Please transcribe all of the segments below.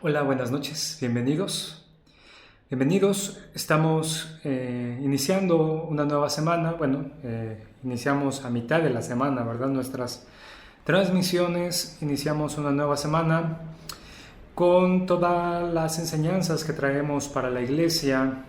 Hola, buenas noches, bienvenidos. Bienvenidos, estamos iniciando una nueva semana. Bueno, iniciamos a mitad de la semana, ¿verdad? Nuestras transmisiones, iniciamos una nueva semana con todas las enseñanzas que traemos para la iglesia.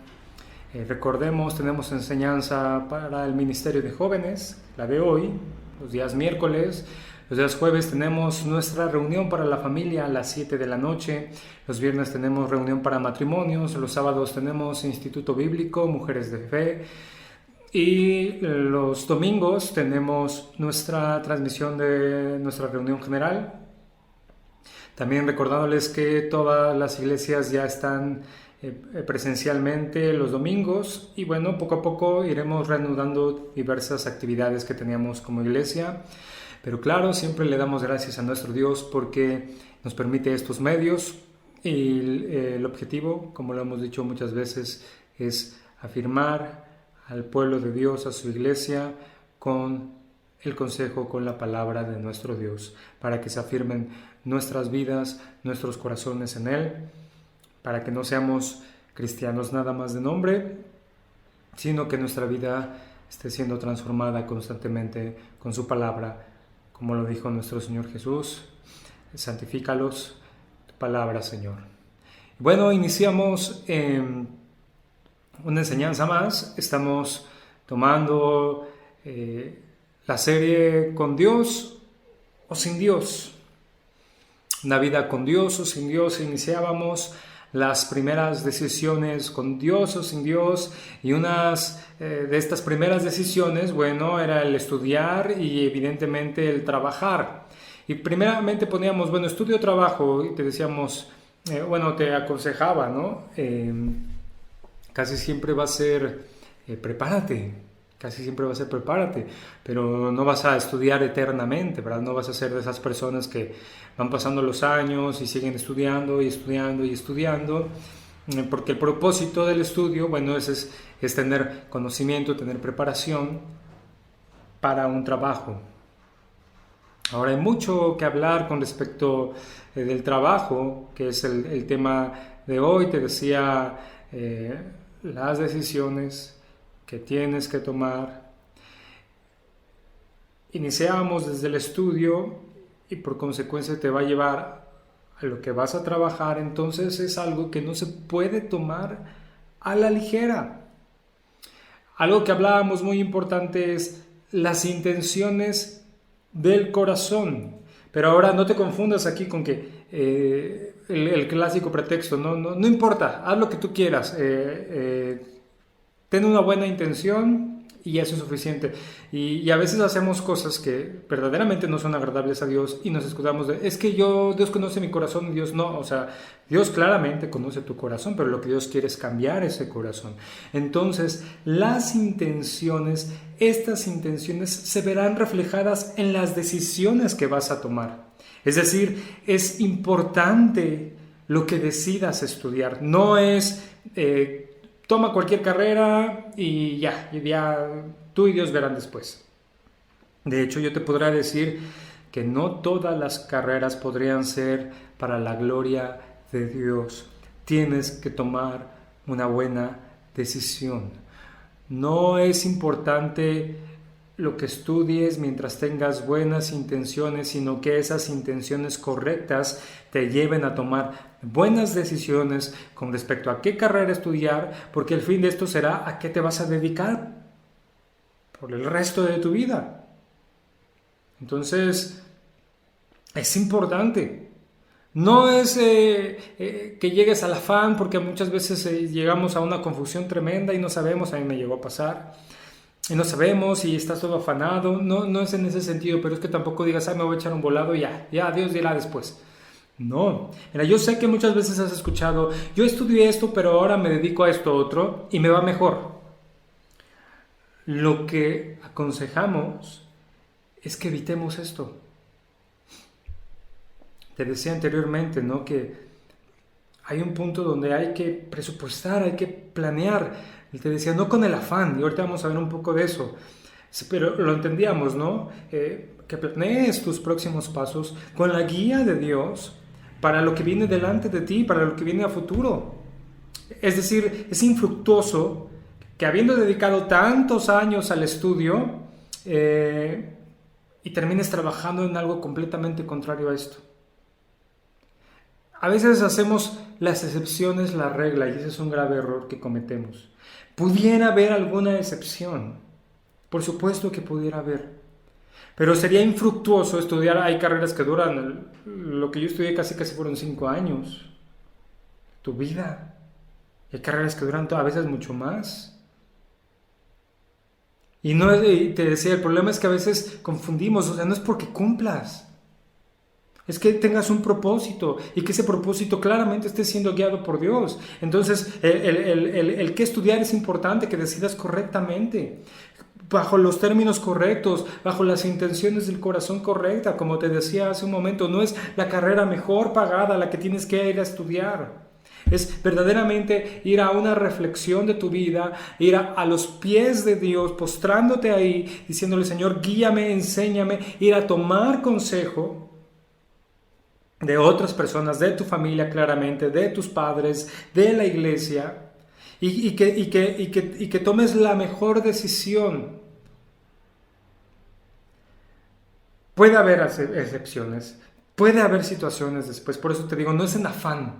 Recordemos, tenemos enseñanza para el Ministerio de Jóvenes, la de hoy, los días miércoles. Los días jueves tenemos nuestra reunión para la familia a las 7 de la noche. Los viernes tenemos reunión para matrimonios. Los sábados tenemos Instituto Bíblico, Mujeres de Fe. Y los domingos tenemos nuestra transmisión de nuestra reunión general. También recordándoles que todas las iglesias ya están presencialmente los domingos. Y bueno, poco a poco iremos reanudando diversas actividades que teníamos como iglesia. Pero claro, siempre le damos gracias a nuestro Dios porque nos permite estos medios y el objetivo, como lo hemos dicho muchas veces, es afirmar al pueblo de Dios, a su iglesia, con el consejo, con la palabra de nuestro Dios, para que se afirmen nuestras vidas, nuestros corazones en Él, para que no seamos cristianos nada más de nombre, sino que nuestra vida esté siendo transformada constantemente con su palabra. Como lo dijo nuestro Señor Jesús, santifícalos, tu palabra, Señor. Bueno, iniciamos una enseñanza más. Estamos tomando la serie ¿Con Dios o sin Dios? Una vida con Dios o sin Dios. Iniciábamos las primeras decisiones con Dios o sin Dios, y unas de estas primeras decisiones, bueno, era el estudiar y evidentemente el trabajar. Y primeramente poníamos, bueno, estudio o trabajo, y te decíamos, bueno, te aconsejaba, ¿no? Casi siempre va a ser, prepárate. Casi siempre va a ser prepárate, pero no vas a estudiar eternamente, ¿verdad? No vas a ser de esas personas que van pasando los años y siguen estudiando y estudiando y estudiando, porque el propósito del estudio, bueno, es tener conocimiento, tener preparación para un trabajo. Ahora hay mucho que hablar con respecto del trabajo, que es el tema de hoy. Te decía las decisiones que tienes que tomar. Iniciamos desde el estudio y por consecuencia te va a llevar a lo que vas a trabajar. Entonces es algo que no se puede tomar a la ligera. Algo que hablábamos muy importante es las intenciones del corazón. Pero ahora no te confundas aquí con que el clásico pretexto, no importa, haz lo que tú quieras. Ten una buena intención y eso es suficiente. Y a veces hacemos cosas que verdaderamente no son agradables a Dios y nos escudamos de, es que Dios conoce mi corazón y Dios no. O sea, Dios claramente conoce tu corazón, pero lo que Dios quiere es cambiar ese corazón. Entonces, las intenciones, estas intenciones se verán reflejadas en las decisiones que vas a tomar. Es decir, es importante lo que decidas estudiar. No es toma cualquier carrera y ya tú y Dios verán después. De hecho, yo te podría decir que no todas las carreras podrían ser para la gloria de Dios. Tienes que tomar una buena decisión. No es importante lo que estudies mientras tengas buenas intenciones, sino que esas intenciones correctas te lleven a tomar buenas decisiones con respecto a qué carrera estudiar, porque el fin de esto será a qué te vas a dedicar por el resto de tu vida. Entonces, es importante. No es que llegues al afán, porque muchas veces llegamos a una confusión tremenda y no sabemos, a mí me llegó a pasar, y no sabemos y estás todo afanado. No es en ese sentido, pero es que tampoco digas, me voy a echar un volado y ya Dios dirá después. No, mira, yo sé que muchas veces has escuchado, yo estudié esto, pero ahora me dedico a esto otro y me va mejor. Lo que aconsejamos es que evitemos esto. Te decía anteriormente, ¿no?, que hay un punto donde hay que presupuestar, hay que planear. Y te decía, no con el afán, y ahorita vamos a ver un poco de eso, pero lo entendíamos, ¿no? Que planees tus próximos pasos con la guía de Dios, para lo que viene delante de ti, para lo que viene a futuro. Es decir, es infructuoso que habiendo dedicado tantos años al estudio y termines trabajando en algo completamente contrario a esto. A veces hacemos las excepciones la regla y ese es un grave error que cometemos. Pudiera haber alguna excepción, por supuesto que pudiera haber, pero sería infructuoso estudiar. Hay carreras que duran, lo que yo estudié casi fueron 5 años, tu vida. Hay carreras que duran a veces mucho más. Y no, te decía, el problema es que a veces confundimos, o sea, no es porque cumplas. Es que tengas un propósito y que ese propósito claramente esté siendo guiado por Dios. Entonces, el que estudiar es importante, que decidas correctamente, bajo los términos correctos, bajo las intenciones del corazón correcta. Como te decía hace un momento, no es la carrera mejor pagada la que tienes que ir a estudiar. Es verdaderamente ir a una reflexión de tu vida, ir a los pies de Dios, postrándote ahí, diciéndole: Señor, guíame, enséñame, ir a tomar consejo de otras personas, de tu familia claramente, de tus padres, de la iglesia, y que tomes la mejor decisión. Puede haber excepciones, puede haber situaciones después, por eso te digo, no es en afán,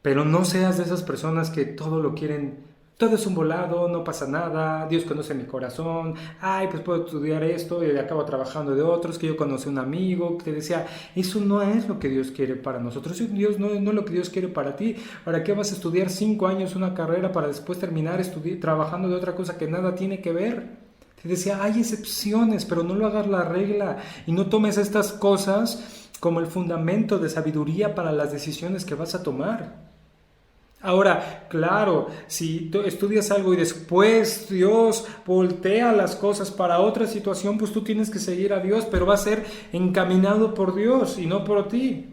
pero no seas de esas personas que todo lo quieren. Todo es un volado, no pasa nada, Dios conoce mi corazón, ay, pues puedo estudiar esto y acabo trabajando de otros, que yo conocí un amigo que te decía, eso no es lo que Dios quiere para nosotros, Dios no es lo que Dios quiere para ti. ¿Para qué vas a estudiar 5 años una carrera para después terminar trabajando de otra cosa que nada tiene que ver? Te decía, hay excepciones, pero no lo hagas la regla y no tomes estas cosas como el fundamento de sabiduría para las decisiones que vas a tomar. Ahora, claro, si tú estudias algo y después Dios voltea las cosas para otra situación, pues tú tienes que seguir a Dios, pero va a ser encaminado por Dios y no por ti.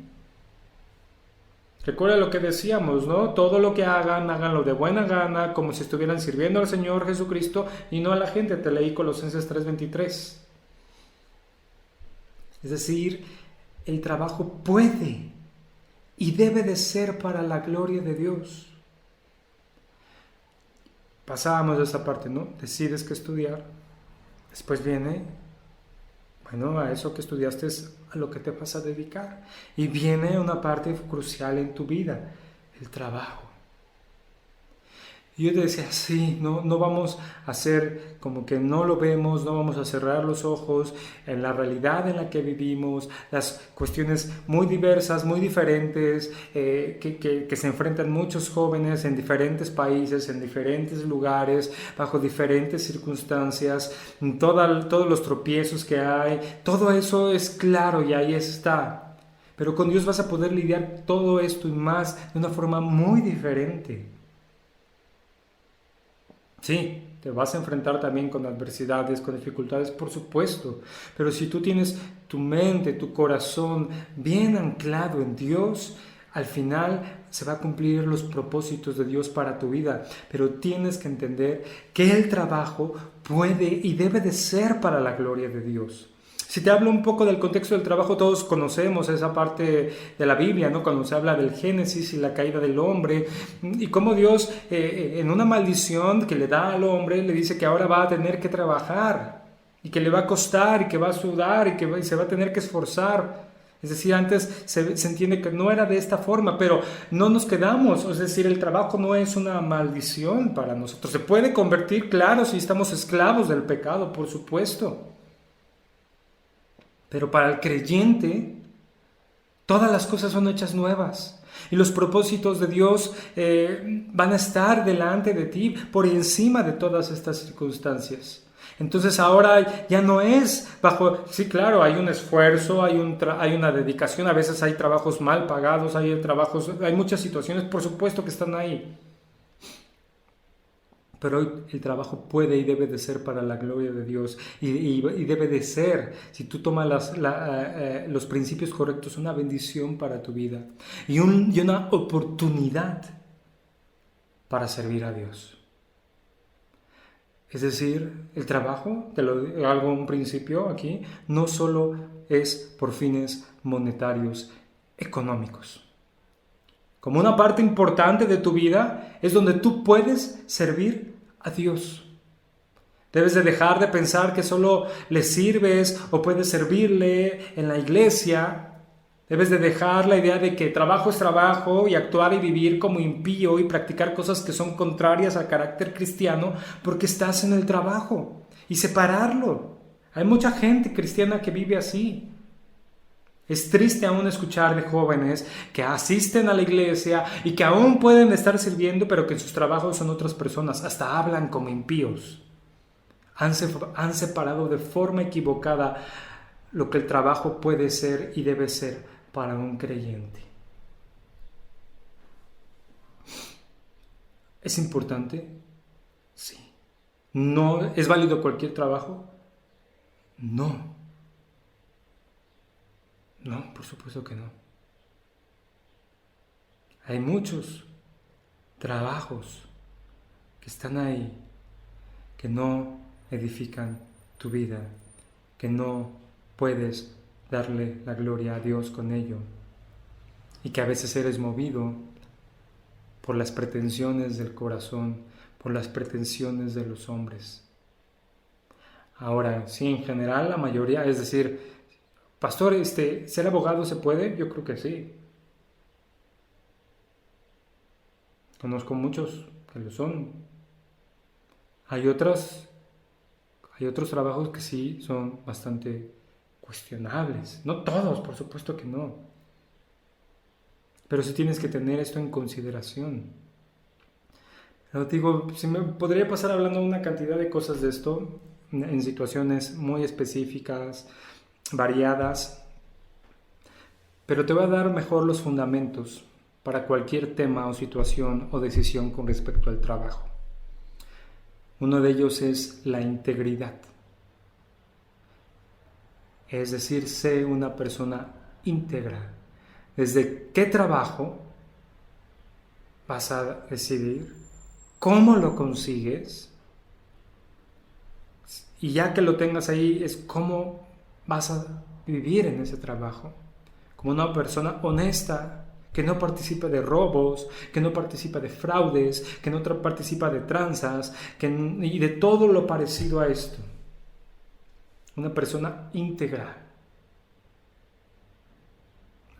Recuerda lo que decíamos, ¿no? Todo lo que hagan, háganlo de buena gana, como si estuvieran sirviendo al Señor Jesucristo y no a la gente. Te leí Colosenses 3:23. Es decir, el trabajo puede y debe de ser para la gloria de Dios. Pasábamos de esa parte, ¿no? Decides que estudiar. Después viene, bueno, a eso que estudiaste es a lo que te vas a dedicar. Y viene una parte crucial en tu vida, el trabajo. Y yo te decía, sí, no vamos a hacer como que no lo vemos, no vamos a cerrar los ojos en la realidad en la que vivimos, las cuestiones muy diversas, muy diferentes, que se enfrentan muchos jóvenes en diferentes países, en diferentes lugares, bajo diferentes circunstancias, todos los tropiezos que hay, todo eso es claro y ahí está. Pero con Dios vas a poder lidiar todo esto y más de una forma muy diferente. Sí, te vas a enfrentar también con adversidades, con dificultades, por supuesto, pero si tú tienes tu mente, tu corazón bien anclado en Dios, al final se va a cumplir los propósitos de Dios para tu vida, pero tienes que entender que el trabajo puede y debe de ser para la gloria de Dios. Si te hablo un poco del contexto del trabajo, todos conocemos esa parte de la Biblia, ¿no? Cuando se habla del Génesis y la caída del hombre, y cómo Dios, en una maldición que le da al hombre, le dice que ahora va a tener que trabajar, y que le va a costar, y que va a sudar, y se va a tener que esforzar. Es decir, antes se entiende que no era de esta forma, pero no nos quedamos. Es decir, el trabajo no es una maldición para nosotros. Se puede convertir, claro, si estamos esclavos del pecado, por supuesto. Pero para el creyente, todas las cosas son hechas nuevas. Y los propósitos de Dios van a estar delante de ti por encima de todas estas circunstancias. Entonces ahora ya no es bajo, sí, claro, hay un esfuerzo, hay una dedicación, a veces hay trabajos mal pagados, hay muchas situaciones, por supuesto que están ahí. Pero hoy el trabajo puede y debe de ser para la gloria de Dios y debe de ser, si tú tomas los principios correctos, una bendición para tu vida y una oportunidad para servir a Dios. Es decir, el trabajo, te lo hago un principio aquí, no solo es por fines monetarios, económicos. Como una parte importante de tu vida es donde tú puedes servir a Dios. Debes de dejar de pensar que solo le sirves o puedes servirle en la iglesia. Debes de dejar la idea de que trabajo es trabajo y actuar y vivir como impío y practicar cosas que son contrarias al carácter cristiano porque estás en el trabajo y separarlo. Hay mucha gente cristiana que vive así. Es triste aún escuchar de jóvenes que asisten a la iglesia y que aún pueden estar sirviendo, pero que en sus trabajos son otras personas, hasta hablan como impíos. Han separado de forma equivocada lo que el trabajo puede ser y debe ser para un creyente. ¿Es importante? Sí. ¿No es válido cualquier trabajo? No. No, por supuesto que no. Hay muchos trabajos que están ahí, que no edifican tu vida, que no puedes darle la gloria a Dios con ello, y que a veces eres movido por las pretensiones del corazón, por las pretensiones de los hombres. Ahora, sí, en general la mayoría, es decir, pastor, ¿ser abogado se puede? Yo creo que sí. Conozco muchos que lo son. Hay otros trabajos que sí son bastante cuestionables. No todos, por supuesto que no. Pero sí tienes que tener esto en consideración. Pero digo, si me podría pasar hablando una cantidad de cosas de esto, en situaciones muy específicas, variadas, pero te voy a dar mejor los fundamentos para cualquier tema o situación o decisión con respecto al trabajo. Uno de ellos es la integridad. Es decir, sé una persona íntegra. ¿Desde qué trabajo vas a decidir? ¿Cómo lo consigues? Y ya que lo tengas ahí, es cómo vas a vivir en ese trabajo. Como una persona honesta, que no participa de robos, que no participa de fraudes, que no participa de tranzas, y de todo lo parecido a esto. Una persona íntegra.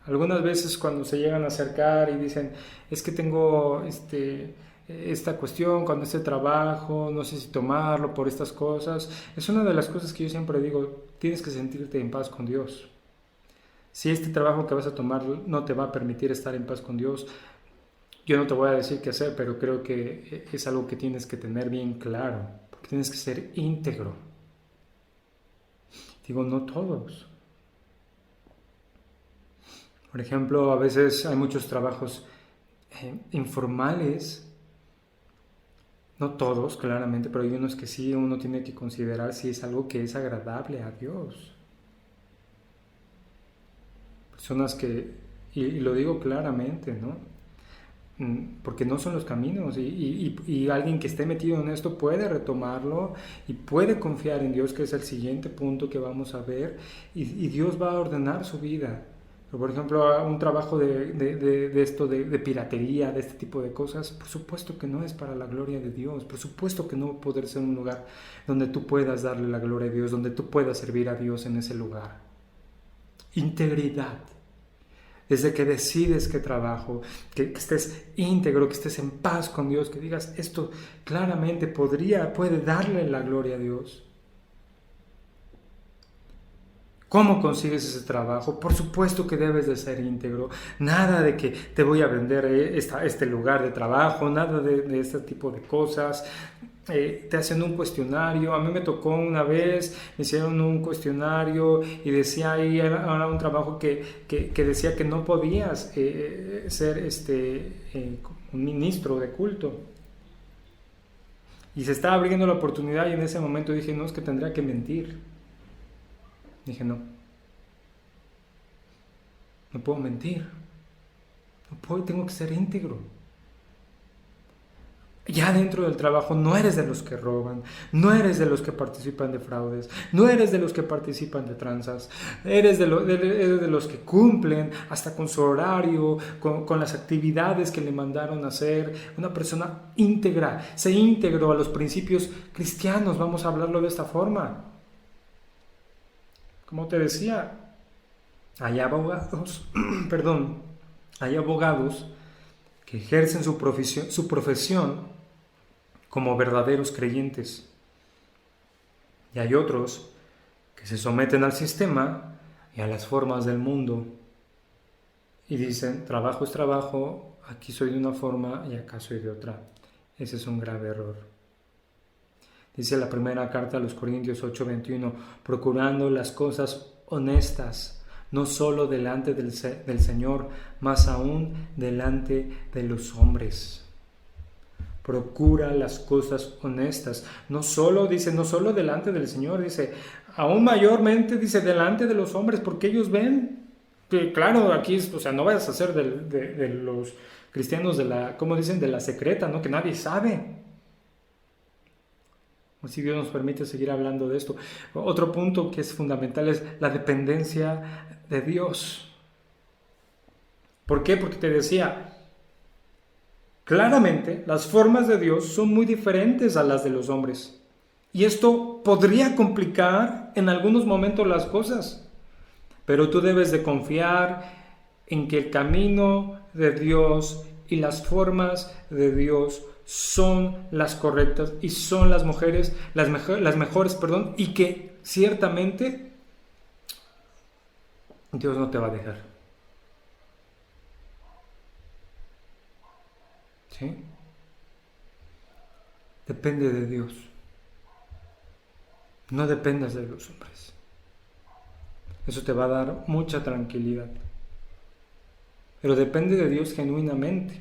Algunas veces cuando se llegan a acercar y dicen, es que tengo esta cuestión con este trabajo, no sé si tomarlo por estas cosas, es una de las cosas que yo siempre digo, tienes que sentirte en paz con Dios. Si este trabajo que vas a tomar no te va a permitir estar en paz con Dios, yo no te voy a decir qué hacer, pero creo que es algo que tienes que tener bien claro, porque tienes que ser íntegro. Digo, no todos. Por ejemplo, a veces hay muchos trabajos informales, no todos claramente, pero hay unos que sí uno tiene que considerar si es algo que es agradable a Dios. Personas que, y lo digo claramente, ¿no? Porque no son los caminos y alguien que esté metido en esto puede retomarlo y puede confiar en Dios, que es el siguiente punto que vamos a ver, y Dios va a ordenar su vida. Por ejemplo, un trabajo de esto, de piratería, de este tipo de cosas, por supuesto que no es para la gloria de Dios, por supuesto que no va a poder ser un lugar donde tú puedas darle la gloria a Dios, donde tú puedas servir a Dios en ese lugar. Integridad. Desde que decides qué trabajo, que estés íntegro, que estés en paz con Dios, que digas, esto claramente puede darle la gloria a Dios. ¿Cómo consigues ese trabajo? Por supuesto que debes de ser íntegro. Nada de que te voy a vender este lugar de trabajo, nada de este tipo de cosas. Te hacen un cuestionario. A mí me tocó una vez, me hicieron un cuestionario y decía ahí, era un trabajo que decía que no podías ser un ministro de culto. Y se estaba abriendo la oportunidad y en ese momento dije, no, es que tendría que mentir. Dije, no puedo mentir, tengo que ser íntegro. ya dentro del trabajo no eres de los que roban, no eres de los que participan de fraudes, no eres de los que participan de tranzas, eres de los que cumplen hasta con su horario, con las actividades que le mandaron a hacer. Una persona íntegra, se integró a los principios cristianos, vamos a hablarlo de esta forma. Como te decía, hay abogados, hay abogados que ejercen su profesión como verdaderos creyentes. Y hay otros que se someten al sistema y a las formas del mundo y dicen, trabajo es trabajo, aquí soy de una forma y acá soy de otra. Ese es un grave error. Dice la primera carta a los Corintios 8:21, procurando las cosas honestas, no solo delante del Señor, más aún delante de los hombres. Procura las cosas honestas, no solo delante del Señor, dice, aún mayormente, dice, delante de los hombres, porque ellos ven que, claro, aquí, no vayas a ser de los cristianos de la secreta, ¿no? Que nadie sabe. Si Dios nos permite seguir hablando de esto. Otro punto que es fundamental es la dependencia de Dios. ¿Por qué? Porque te decía, claramente, las formas de Dios son muy diferentes a las de los hombres. Y esto podría complicar en algunos momentos las cosas. Pero tú debes de confiar en que el camino de Dios y las formas de Dios son las correctas y son las mejores, y que ciertamente Dios no te va a dejar. ¿Sí? Depende de Dios. No dependas de los hombres. Eso te va a dar mucha tranquilidad. Pero depende de Dios genuinamente,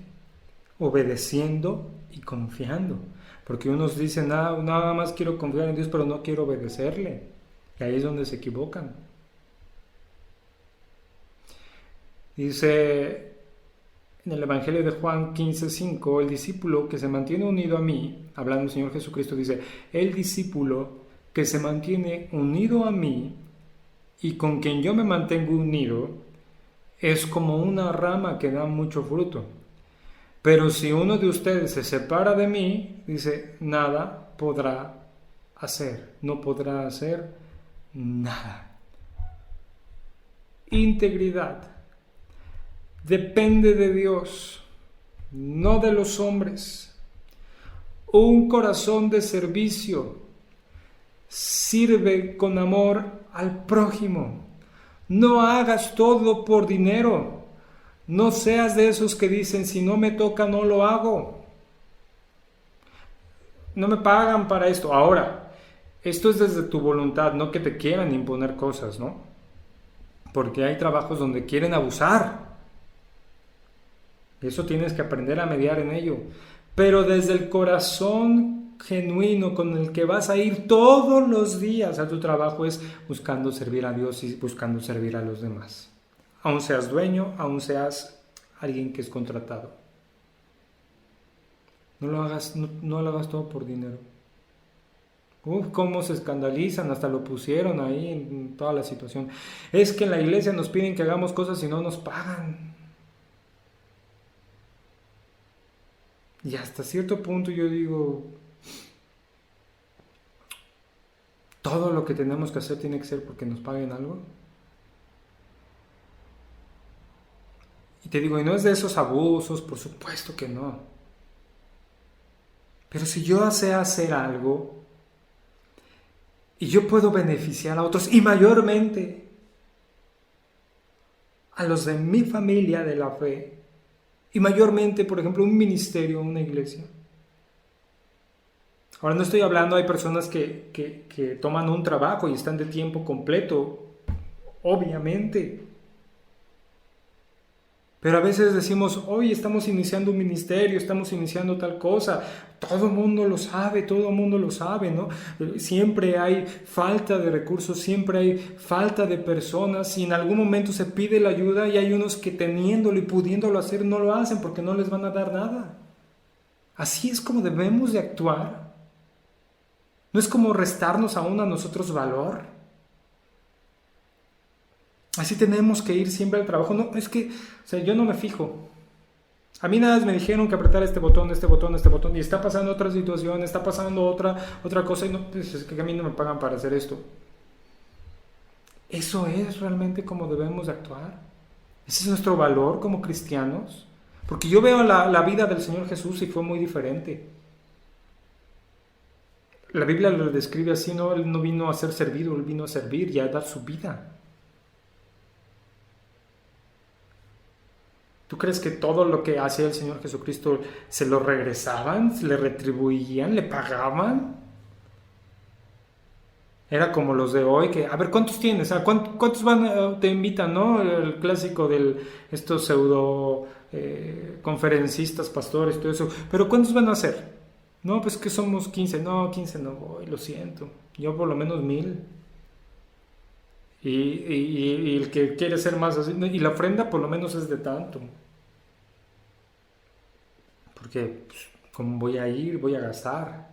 obedeciendo y confiando. Porque unos dicen, nada más quiero confiar en Dios, pero no quiero obedecerle. Y ahí es donde se equivocan. Dice en el Evangelio de Juan 15:5, el discípulo que se mantiene unido a mí, hablando el Señor Jesucristo, dice, el discípulo que se mantiene unido a mí y con quien yo me mantengo unido, es como una rama que da mucho fruto. Pero si uno de ustedes se separa de mí, dice, nada podrá hacer, no podrá hacer nada. Integridad depende de Dios, no de los hombres. Un corazón de servicio sirve con amor al prójimo. No hagas todo por dinero. No seas de esos que dicen, si no me toca, no lo hago. No me pagan para esto. Ahora, esto es desde tu voluntad, no que te quieran imponer cosas, ¿no? Porque hay trabajos donde quieren abusar. Eso tienes que aprender a mediar en ello. Pero desde el corazón genuino con el que vas a ir todos los días a tu trabajo es buscando servir a Dios y buscando servir a los demás. Aún seas dueño, aún seas alguien que es contratado. No lo hagas todo por dinero. Cómo se escandalizan, hasta lo pusieron ahí en toda la situación. Es que en la iglesia nos piden que hagamos cosas y no nos pagan. Y hasta cierto punto yo digo, todo lo que tenemos que hacer tiene que ser porque nos paguen algo. Y te digo, y no es de esos abusos, por supuesto que no. Pero si yo sé hacer algo y yo puedo beneficiar a otros, y mayormente a los de mi familia de la fe, y mayormente, por ejemplo, un ministerio, una iglesia. Ahora no estoy hablando, hay personas que toman un trabajo y están de tiempo completo, obviamente. Pero a veces decimos, hoy estamos iniciando un ministerio, estamos iniciando tal cosa. Todo el mundo lo sabe, ¿no? Siempre hay falta de recursos, siempre hay falta de personas. Y en algún momento se pide la ayuda y hay unos que teniéndolo y pudiéndolo hacer no lo hacen porque no les van a dar nada. Así es como debemos de actuar. No es como restarnos aún a nosotros valor. Así tenemos que ir siempre al trabajo. No, es que, yo no me fijo. A mí nada más me dijeron que apretar este botón, y está pasando otra situación, está pasando otra cosa, y no, pues es que a mí no me pagan para hacer esto. ¿Eso es realmente como debemos de actuar? ¿Ese es nuestro valor como cristianos? Porque yo veo la vida del Señor Jesús y fue muy diferente. La Biblia lo describe así, ¿no? Él no vino a ser servido, Él vino a servir y a dar su vida. ¿Tú crees que todo lo que hacía el Señor Jesucristo se lo regresaban, le retribuían, le pagaban? Era como los de hoy, que, a ver, ¿cuántos tienes? ¿Cuántos te invitan, no? El clásico de estos pseudo conferencistas, pastores, todo eso. ¿Pero cuántos van a hacer? No, pues que somos 15. No, 15 no voy, lo siento. Yo por lo menos 1000. Y el que quiere ser más así, y la ofrenda por lo menos es de tanto. Porque, pues, ¿cómo voy a ir? Voy a gastar.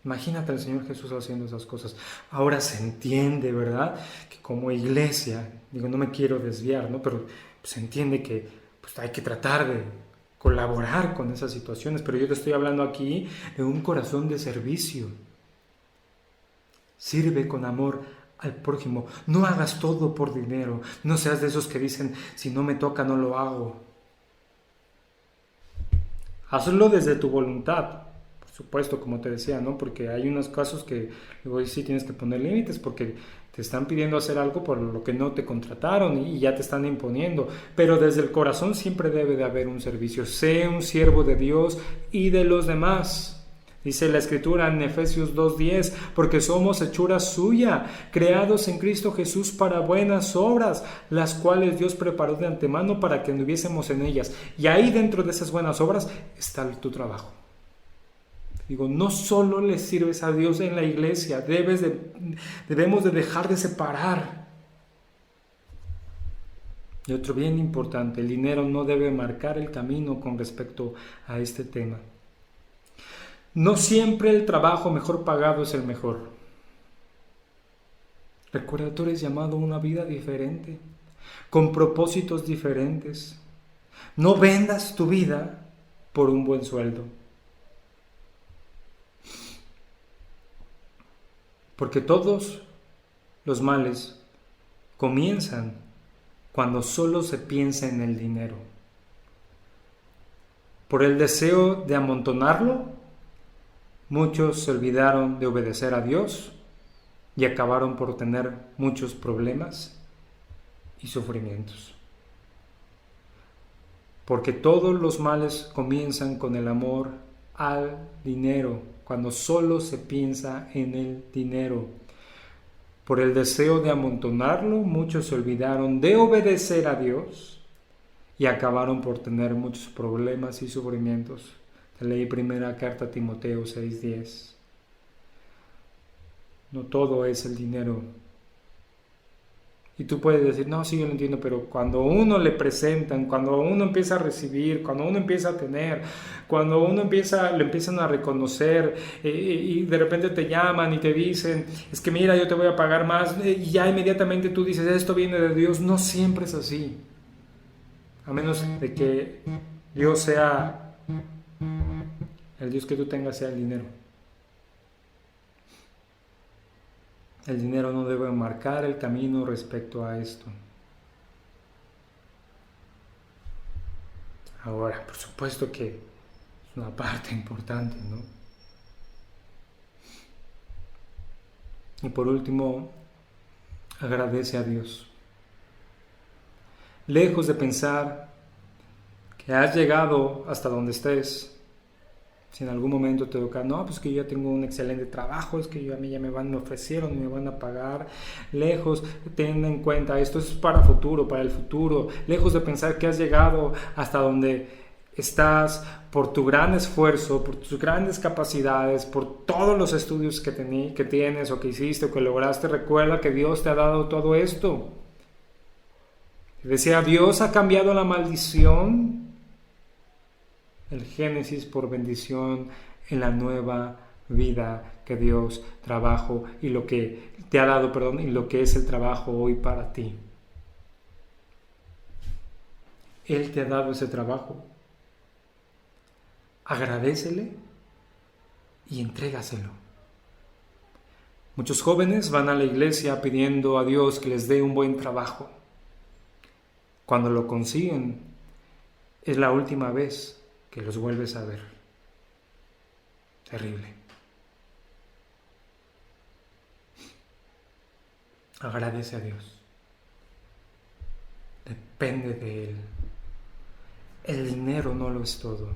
Imagínate al Señor Jesús haciendo esas cosas. Ahora se entiende, ¿verdad? Que como iglesia, digo, no me quiero desviar, ¿no? Pero se entiende que pues, hay que tratar de colaborar con esas situaciones. Pero yo te estoy hablando aquí de un corazón de servicio. Sirve con amor al prójimo. No hagas todo por dinero. No seas de esos que dicen, si no me toca, no lo hago. Hazlo desde tu voluntad. Por supuesto, como te decía, ¿no? Porque hay unos casos que luego sí tienes que poner límites porque te están pidiendo hacer algo por lo que no te contrataron y ya te están imponiendo. Pero desde el corazón siempre debe de haber un servicio. Sé un siervo de Dios y de los demás. Dice la Escritura en Efesios 2:10, porque somos hechura suya, creados en Cristo Jesús para buenas obras, las cuales Dios preparó de antemano para que anduviésemos en ellas. Y ahí dentro de esas buenas obras está tu trabajo. Digo, no solo le sirves a Dios en la iglesia, debemos de dejar de separar. Y otro bien importante, el dinero no debe marcar el camino con respecto a este tema. No siempre el trabajo mejor pagado es el mejor. Recuerda, tú eres llamado a una vida diferente, con propósitos diferentes. No vendas tu vida por un buen sueldo. Porque todos los males comienzan cuando solo se piensa en el dinero. Por el deseo de amontonarlo, muchos se olvidaron de obedecer a Dios y acabaron por tener muchos problemas y sufrimientos. Porque todos los males comienzan con el amor al dinero, cuando solo se piensa en el dinero. Por el deseo de amontonarlo, muchos se olvidaron de obedecer a Dios y acabaron por tener muchos problemas y sufrimientos. Te leí primera carta a Timoteo 6:10. No todo es el dinero. Y tú puedes decir, no, sí, yo lo entiendo, pero cuando uno le presentan, cuando uno empieza a recibir, cuando uno empieza a tener, cuando uno le empiezan a reconocer y de repente te llaman y te dicen, es que mira, yo te voy a pagar más, y ya inmediatamente tú dices, esto viene de Dios. No siempre es así. A menos de que Dios sea, el Dios que tú tengas sea el dinero. El dinero no debe marcar el camino respecto a esto. Ahora, por supuesto que es una parte importante, ¿no? Y por último, agradece a Dios. Lejos de pensar que has llegado hasta donde estés, si en algún momento te toca, no, pues que yo ya tengo un excelente trabajo, es que a mí ya me ofrecieron y me van a pagar. Lejos, ten en cuenta, esto es para el futuro. Lejos de pensar que has llegado hasta donde estás por tu gran esfuerzo, por tus grandes capacidades, por todos los estudios que tienes o que hiciste o que lograste. Recuerda que Dios te ha dado todo esto. Decía, Dios ha cambiado la maldición el génesis por bendición en la nueva vida que Dios trabajo y lo que te ha dado, perdón, y lo que es el trabajo hoy para ti. Él te ha dado ese trabajo. Agradécele y entrégaselo. Muchos jóvenes van a la iglesia pidiendo a Dios que les dé un buen trabajo. Cuando lo consiguen, es la última vez que los vuelves a ver. Terrible. Agradece a Dios. Depende de Él. El dinero no lo es todo.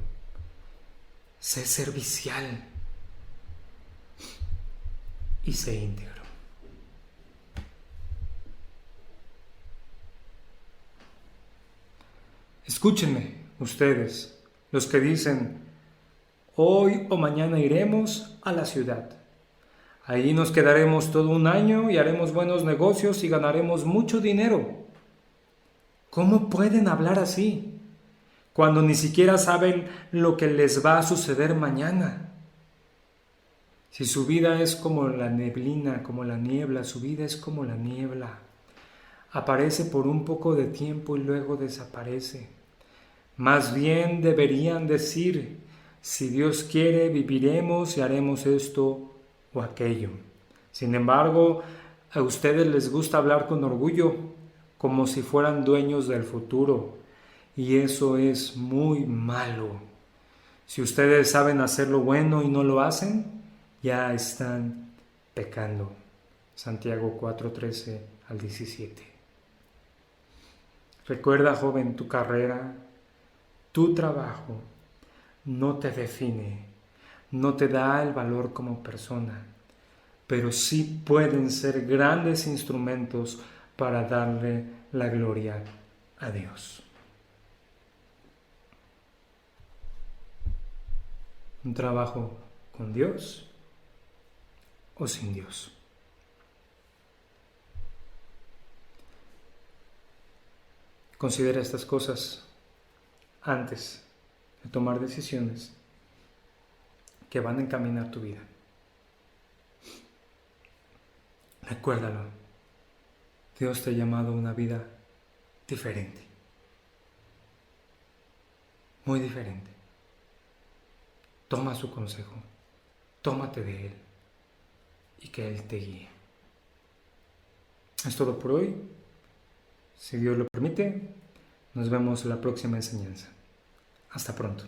Sé servicial y sé íntegro. Escúchenme, ustedes, los que dicen, hoy o mañana iremos a la ciudad. Ahí nos quedaremos todo un año y haremos buenos negocios y ganaremos mucho dinero. ¿Cómo pueden hablar así cuando ni siquiera saben lo que les va a suceder mañana? Si su vida es como la neblina, como la niebla, su vida es como la niebla. Aparece por un poco de tiempo y luego desaparece. Más bien deberían decir, si Dios quiere, viviremos y haremos esto o aquello. Sin embargo, a ustedes les gusta hablar con orgullo, como si fueran dueños del futuro, y eso es muy malo. Si ustedes saben hacer lo bueno y no lo hacen, ya están pecando. Santiago 4:13 al 17. Recuerda, joven, tu carrera, tu trabajo no te define, no te da el valor como persona, pero sí pueden ser grandes instrumentos para darle la gloria a Dios. Un trabajo con Dios o sin Dios. Considera estas cosas antes de tomar decisiones que van a encaminar tu vida. Recuérdalo, Dios te ha llamado a una vida diferente, muy diferente. Toma su consejo, tómate de Él y que Él te guíe. Es todo por hoy. Si Dios lo permite, nos vemos en la próxima enseñanza. Hasta pronto.